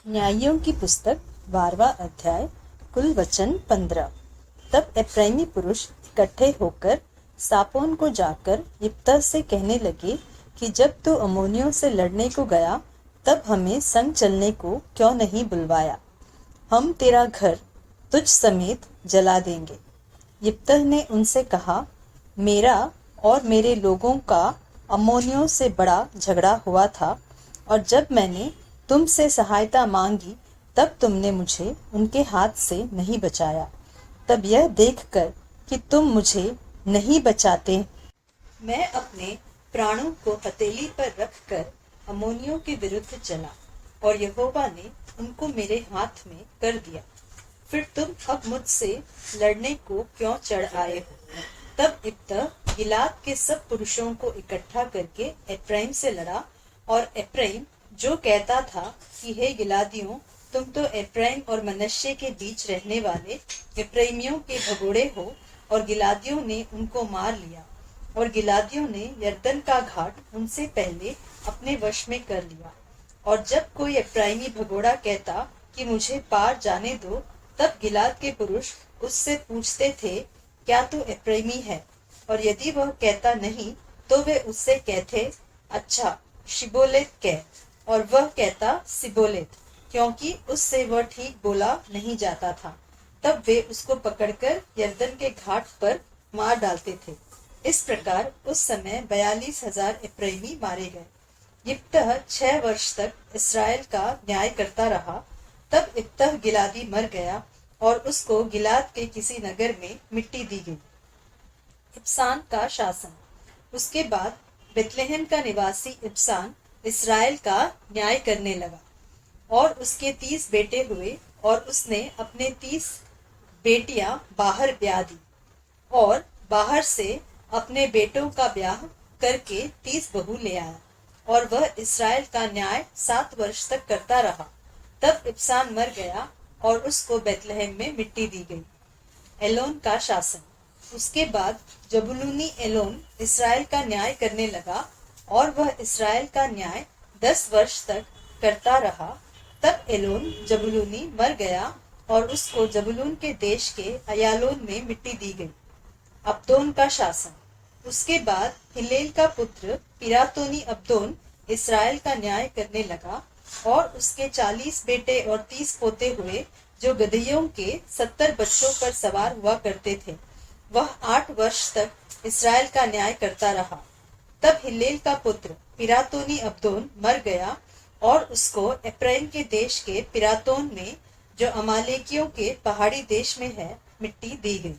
न्यायियों की पुस्तक 12वां अध्याय। कुल वचन 15। तब एप्रैमी पुरुष इकट्ठे होकर सापोन को जाकर यिप्तह से कहने लगे कि जब तू अम्मोनियों से लड़ने को गया तब हमें संग चलने को क्यों नहीं बुलवाया। हम तेरा घर तुझ समेत जला देंगे। यिप्तह ने उनसे कहा, मेरा और मेरे लोगों का अम्मोनियों से बड़ा झगड़ा हुआ था, और जब मैंने तुमसे सहायता मांगी तब तुमने मुझे उनके हाथ से नहीं बचाया। तब यह देखकर कि तुम मुझे नहीं बचाते, मैं अपने प्राणों को हथेली पर रखकर अम्मोनियों के विरुद्ध चला, और यहोवा ने उनको मेरे हाथ में कर दिया। फिर तुम अब मुझसे लड़ने को क्यों चढ़ आए हो। तब यिप्तह गिलाद के सब पुरुषों को इकट्ठा करके एप्रैम से लड़ा, और एप्रैम जो कहता था कि हे गिलादियों, तुम तो एप्रैम और मनश्शे के बीच रहने वाले एप्रैमियों के भगोड़े हो, और गिलादियों ने उनको मार लिया, और गिलादियों ने यरदन का घाट उनसे पहले अपने वश में कर लिया। और जब कोई एप्रैमी भगोड़ा कहता कि मुझे पार जाने दो, तब गिलाद के पुरुष उससे पूछते थे, क्या तू एप्रैमी है? और यदि वह कहता नहीं तो वे उससे कहते, अच्छा शिबोलेत कह। और वह कहता सिबोलेत, क्योंकि उससे वह ठीक बोला नहीं जाता था। तब वे उसको पकड़कर यरदन के घाट पर मार डालते थे। इस प्रकार उस समय 42,000 एप्रैमी मारे गए। यिप्तह 6 वर्ष तक इस्राएल का न्याय करता रहा। तब यिप्तह गिलादी मर गया, और उसको गिलाद के किसी नगर में मिट्टी दी गई। इब्सान का शासन। उसके बाद बेतलेहम का निवासी इब्सान इस्राएल का न्याय करने लगा, और उसके 30 बेटे हुए, और उसने अपने 30 बेटियां बाहर ब्याह दी, और बाहर से अपने बेटों का ब्याह करके 30 बहू ले आया, और वह इस्राएल का न्याय 7 वर्ष तक करता रहा। तब इब्सान मर गया, और उसको बेतलेहम में मिट्टी दी गई। एलोन का शासन। उसके बाद जबुलूनी एलोन इस्राएल का न्याय करने लगा, और वह इस्राएल का न्याय 10 वर्ष तक करता रहा। तब एलोन जबुलूनी मर गया, और उसको जबुलून के देश के अयालोन में मिट्टी दी गई। अब्दोन का शासन। उसके बाद हिलेल का पुत्र पिरातोनी अब्दोन इस्राएल का न्याय करने लगा, और उसके 40 बेटे और 30 पोते हुए, जो गदहियों के 70 बच्चों पर सवार हुआ करते थे। वह 8 वर्ष तक इस्राएल का न्याय करता रहा। तब हिलेल का पुत्र पिरातोनी अब्दोन मर गया, और उसको एप्रैम के देश के पिरातोन में, जो अमालेकियों के पहाड़ी देश में है, मिट्टी दी गई।